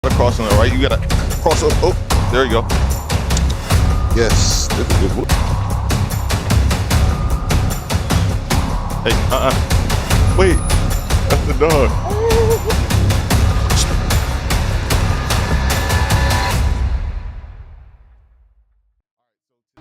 Crossing it, right? You gotta cross up. Oh, there you go. Yes, that's a good one. Hey, wait, that's the dog.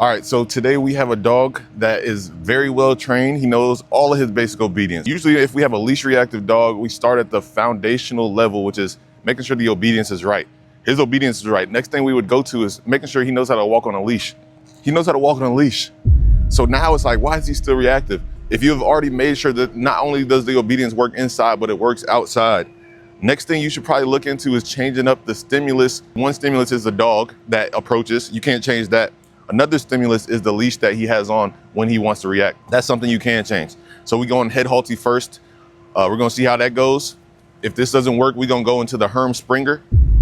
All right, so today we have a dog that is very well trained. He knows all of his basic obedience. Usually if we have a leash reactive dog, we start at the foundational level, which is making sure the obedience is right. His obedience is right. Next thing we would go to is making sure he knows how to walk on a leash. He knows how to walk on a leash. So now it's like, why is he still reactive? If you have already made sure that not only does the obedience work inside, but it works outside. Next thing you should probably look into is changing up the stimulus. One stimulus is the dog that approaches. You can't change that. Another stimulus is the leash that he has on when he wants to react. That's something you can change. So we go on head halty first. We're gonna see how that goes. If this doesn't work, we're gonna go into the Herm Springer,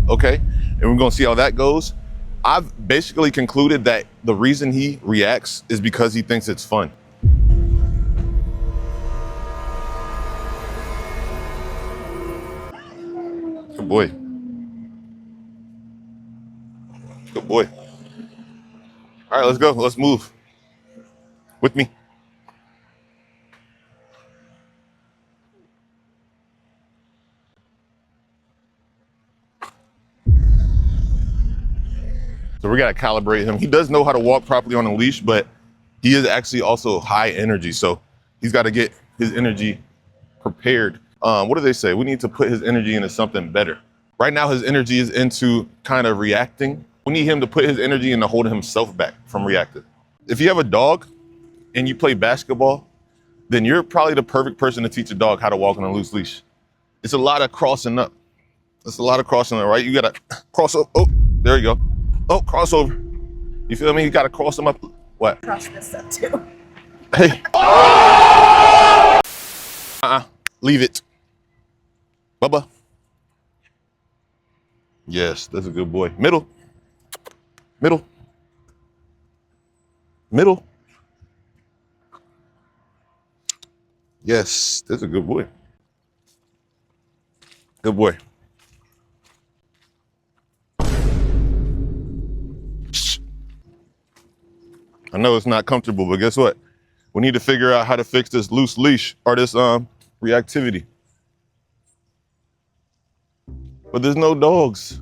okay? And we're gonna see how that goes. I've basically concluded that the reason he reacts is because he thinks it's fun. Good boy. Good boy. All right, let's go. Let's move. With me. So we gotta calibrate him. He does know how to walk properly on a leash, but he is actually also high energy. So he's gotta get his energy prepared. What do they say? We need to put his energy into something better. Right now, his energy is into kind of reacting. We need him to put his energy into holding himself back from reacting. If you have a dog and you play basketball, then you're probably the perfect person to teach a dog how to walk on a loose leash. It's a lot of crossing up. It's a lot of crossing up, right? You gotta cross up. Oh, there you go. Oh, crossover. You feel me? You gotta cross them up. What? Cross this up too. Hey. Leave it. Bubba. Yes, that's a good boy. Middle. Middle. Middle. Yes, that's a good boy. Good boy. Shh. I know it's not comfortable, but guess what? We need to figure out how to fix this loose leash or this reactivity. But there's no dogs.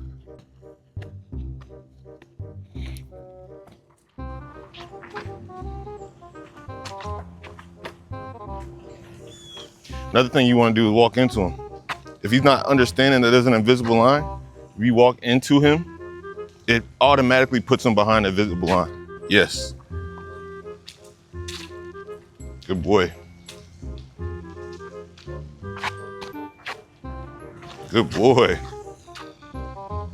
Another thing you want to do is walk into him. If he's not understanding that there's an invisible line, if you walk into him, it automatically puts him behind the visible line. Yes. Good boy. Good boy.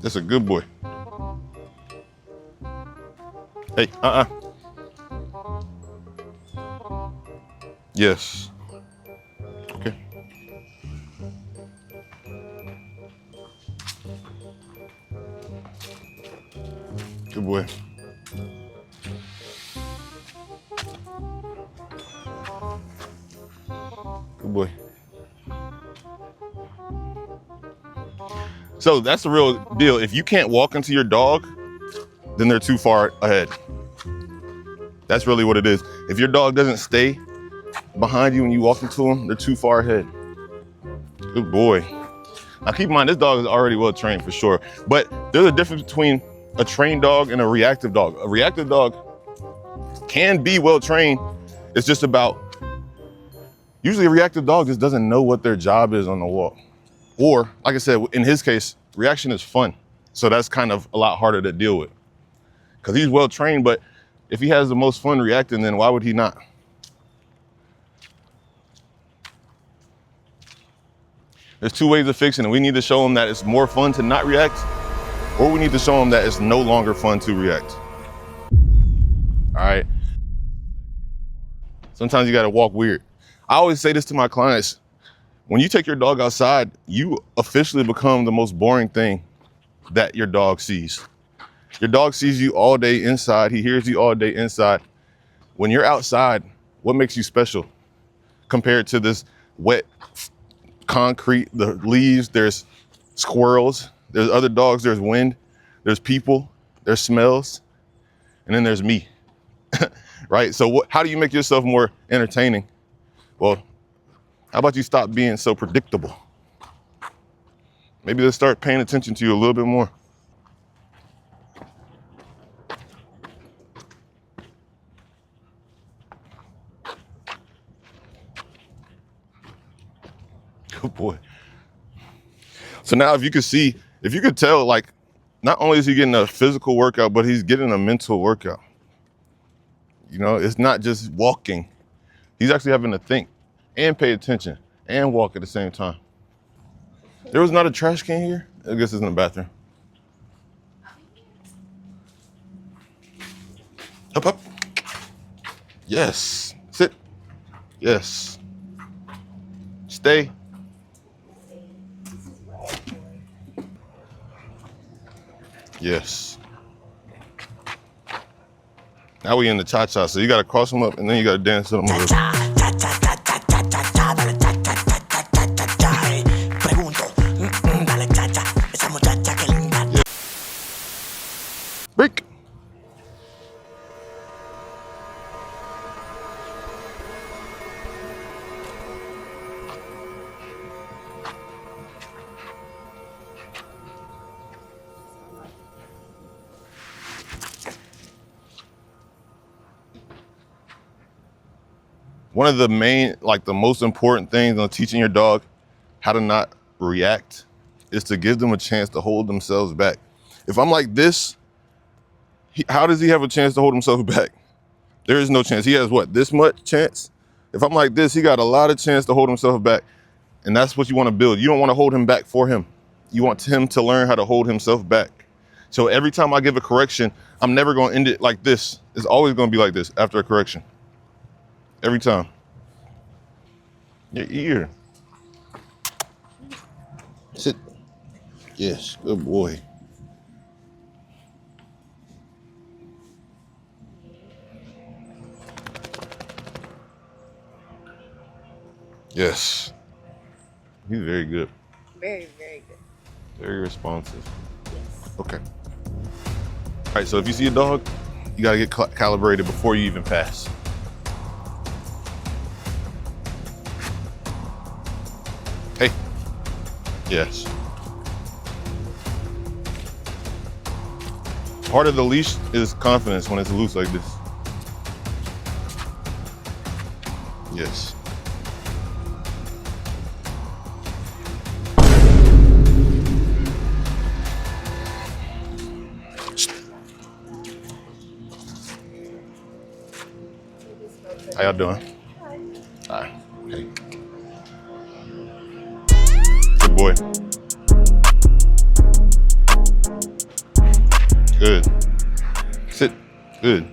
That's a good boy. Hey, Yes. Okay. Good boy. Good boy. So that's the real deal. If you can't walk into your dog, then they're too far ahead. That's really what it is. If your dog doesn't stay behind you when you walk into them, they're too far ahead. Good boy. Now keep in mind, this dog is already well trained for sure, but there's a difference between a trained dog and a reactive dog. A reactive dog can be well trained. It's just about, usually a reactive dog just doesn't know what their job is on the walk. Or, like I said, in his case, reaction is fun. So that's kind of a lot harder to deal with. Because he's well trained, but if he has the most fun reacting, then why would he not? There's two ways of fixing it. We need to show him that it's more fun to not react, or we need to show him that it's no longer fun to react. All right. Sometimes you gotta walk weird. I always say this to my clients. When you take your dog outside, you officially become the most boring thing that your dog sees. Your dog sees you all day inside. He hears you all day inside. When you're outside, what makes you special compared to this wet concrete, the leaves? There's squirrels, There's other dogs, there's wind, there's people, there's smells, and then there's me, right? So how do you make yourself more entertaining? Well, how about you stop being so predictable? Maybe let's start paying attention to you a little bit more. Good boy. So now if you could tell, like, not only is he getting a physical workout, but he's getting a mental workout. You know, it's not just walking. He's actually having to think and pay attention and walk at the same time. There was not a trash can here? I guess it's in the bathroom. Up, up. Yes. Sit. Yes. Stay. Yes. Now we in the cha-cha, so you gotta cross them up and then you gotta dance to them. Break. One of the main, like the most important things on teaching your dog how to not react is to give them a chance to hold themselves back. If I'm like this, how does he have a chance to hold himself back? There is no chance. He has what, this much chance? If I'm like this, he got a lot of chance to hold himself back. And that's what you want to build. You don't want to hold him back for him. You want him to learn how to hold himself back. So every time I give a correction, I'm never going to end it like this. It's always going to be like this after a correction. Every time. Your ear. Sit. Yes, good boy. Yes. He's very good. Very, very good. Very responsive. Yes. Okay. All right, so if you see a dog, you gotta get calibrated before you even pass. Hey. Yes. Part of the leash is confidence when it's loose like this. Yes. How y'all doing? Hi. Hi. Hey. Good boy. Good. Sit. Good.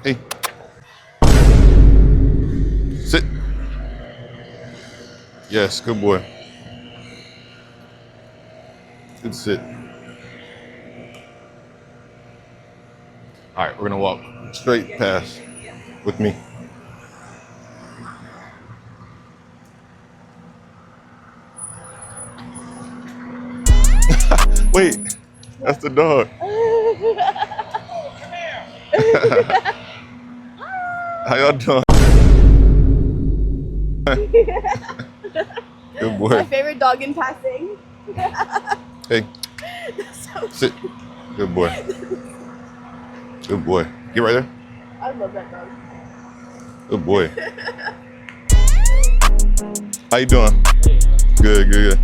Hey. Sit. Yes, good boy. Good sit. All right, we're gonna walk straight past with me. Wait, that's the dog. How y'all doing? Good boy. My favorite dog in passing. Hey, So sit. Good boy. Good boy. Get right there. I love that dog. Good boy. How you doing? Good, good, good.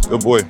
Good boy.